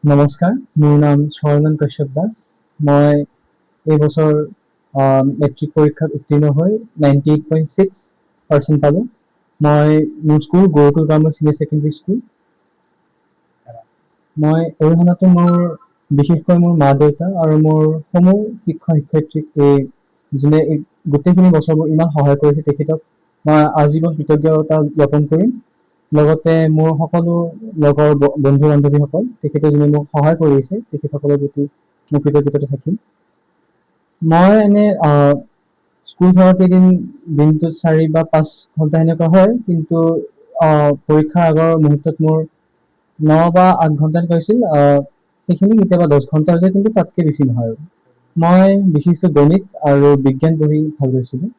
নমস্কাৰ, মোৰ নাম স্বৰ্ণন কাশ্যপ দাস। মই এইবছৰ মেট্ৰিক পৰীক্ষাত উত্তীৰ্ণ হৈ 98.6% পালোঁ। মোৰ স্কুল গুৰুকুল গ্ৰাম্য ছিনিয়ৰ ছেকেণ্ডেৰী স্কুল। মই অৰিহণাটো বিশেষকৈ মোৰ মা দেউতা আৰু মোৰ সমূহ শিক্ষক শিক্ষয়িত্ৰীক যোনে এই গোটেইখিনি বছৰবোৰ ইমান সহায় কৰিছে তেখেতক মই আজীৱন কৃতজ্ঞতা জ্ঞাপন কৰিম। লগতে মোৰ সকলো লগৰ বন্ধু বান্ধৱীসকল তেখেতে যোনে মোক সহায় কৰিছে তেখেতসকলৰ প্ৰতি মোৰ কৃতজ্ঞতা থাকিম। মই এনে স্কুল ধৰা দিনটোত 4 বা 5 ঘণ্টা সেনেকুৱা হয়, কিন্তু পৰীক্ষাৰ আগৰ মুহূৰ্তত মোৰ 9 বা 8 ঘণ্টা হৈছিল। সেইখিনি কেতিয়াবা 10 ঘণ্টা হৈছে, কিন্তু তাতকৈ বেছি নহয়। মই বিশেষকৈ গণিত আৰু বিজ্ঞান পঢ়ি ভাল পাইছিলোঁ।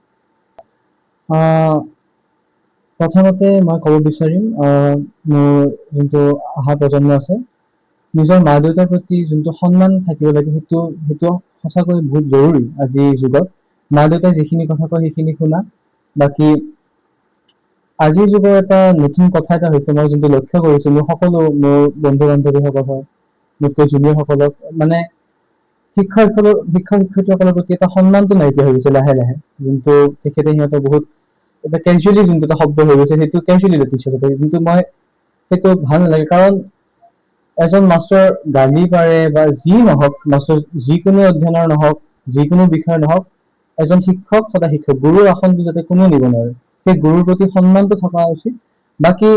প্ৰথমতে মই ক'ব বিচাৰিম মোৰ যোনটো অহা প্ৰজন্ম আছে, নিজৰ মা দেউতাৰ প্ৰতি যোনটো সন্মান থাকিব লাগে সেইটো সঁচাকৈ বহুত জৰুৰী আজিৰ যুগত। মা দেউতাই যিখিনি কথা কয় সেইখিনি শুনা। বাকী আজিৰ যুগৰ এটা নতুন কথা এটা হৈছে, মই যোনটো লক্ষ্য কৰিছোঁ, মোৰ বন্ধু বান্ধৱীসকল হয়, মোতকৈ জুনিয়ৰসকলক মানে শিক্ষক শিক্ষয়িত্ৰীসকলৰ প্ৰতি এটা সন্মানটো নাইকিয়া হৈ গৈছে লাহে লাহে। যোনটো তেখেতে সিহঁতৰ বহুত এটা কেজুৱেলি যোনটো এটা শব্দ হৈ গৈছে, সেইটো কেজুৱেলি লেটিছে, কিন্তু মই সেইটো ভাল নালাগে। কাৰণ এজন মাষ্টৰ গালি পাৰে বা যি নহওক, মাষ্টৰ যিকোনো অধ্যয়নৰ নহওক, যিকোনো বিষয় নহওক, এজন শিক্ষক সদায় শিক্ষক। গুৰুৰ আসনটো যাতে কোনেও নিব নোৱাৰে, সেই গুৰুৰ প্ৰতি সন্মানটো থকা উচিত। বাকী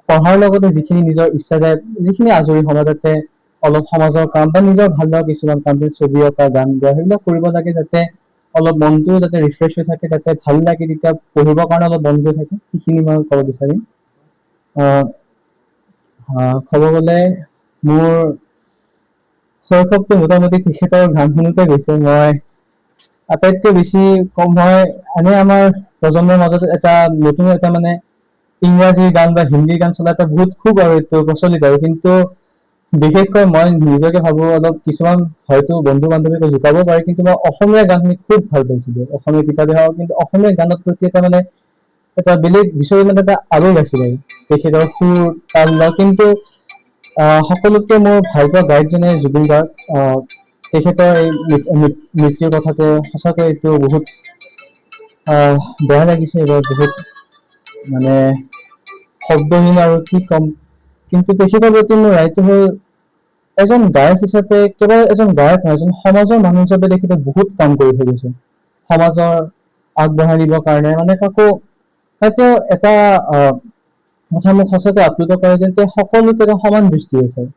পঢ়াৰ লগতে যিখিনি নিজৰ ইচ্ছা যায়, যিখিনি আজৰি সময় তাতে অলপ সমাজৰ কাম বা নিজৰ ভাল লগা কিছুমান কাম, ছবি অঁকা, গান গোৱা, সেইবিলাক কৰিব লাগে, যাতে অলপ মনটোও যাতে ৰিফ্ৰেছ হৈ থাকে, যাতে ভাল লাগে, তেতিয়া পঢ়িবৰ কাৰণে অলপ মন গৈ থাকে। সেইখিনি মই ক'ব বিচাৰিম। ক'ব গ'লে মোৰ শৈশৱটো মোটামুটি তেখেতৰ গান শুনোতে গৈছে। মই আটাইতকৈ বেছি কম হয় এনে আমাৰ প্ৰজন্মৰ মাজত এটা নতুন এটা মানে ইংৰাজী গান বা হিন্দী গান চলা এটা বহুত খুব আৰু এইটো প্ৰচলিত আৰু, কিন্তু বিশেষকৈ মই নিজকে ভাবো অলপ কিছুমান হয়তো বন্ধু বান্ধৱীক জোকাব পাৰে, কিন্তু মই অসমীয়া গান শুনি খুব ভাল পাইছিলো। অসমীয়া কিতাপে হওক, কিন্তু অসমীয়া গানত প্ৰতি এটা মানে এটা বেলেগ বিচৰি মানে এটা আৱেগ আছিলে। তেখেতৰ সুৰ তাল লয়, কিন্তু সকলোতকে মোৰ ভাল পোৱা গায়কজনে জুবিন গাৰ্গ। তেখেতৰ এই মৃত্যুৰ কথাটো সঁচাকৈ এইটো বহুত বেয়া লাগিছে। এইবাৰ বহুত মানে শব্দহীন আৰু কি ক'ম। কিন্তু তেখেতৰ প্ৰতি মোৰ ৰায়টো হ'ল, এজন গায়ক হিচাপে কেৱল এজন গায়ক নহয়, এজন সমাজৰ মানুহ হিচাপে তেখেতে বহুত কাম কৰি থৈ গৈছে সমাজৰ আগবঢ়াই নিবৰ কাৰণে। মানে কাকো হয়তো এটা কথা মোক সঁচাকৈ আপ্লুত কৰে যে তেওঁ সকলোকে সমান দৃষ্টিৰে চায়।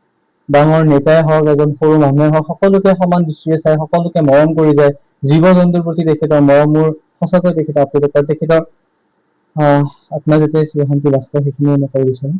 ডাঙৰ নেতাই হওক, এজন সৰু মানুহে হওক, সকলোকে সমান দৃষ্টিৰে চায়, সকলোকে মৰম কৰি যায়। জীৱ জন্তুৰ প্ৰতি তেখেতৰ মৰম মোৰ সঁচাকৈ তেখেতে আপ্লুত কৰে। তেখেতৰ আত্মা যাতে চিৰশান্তি লাভ কৰে, সেইখিনিয়ে মই ক'ব বিচাৰিম।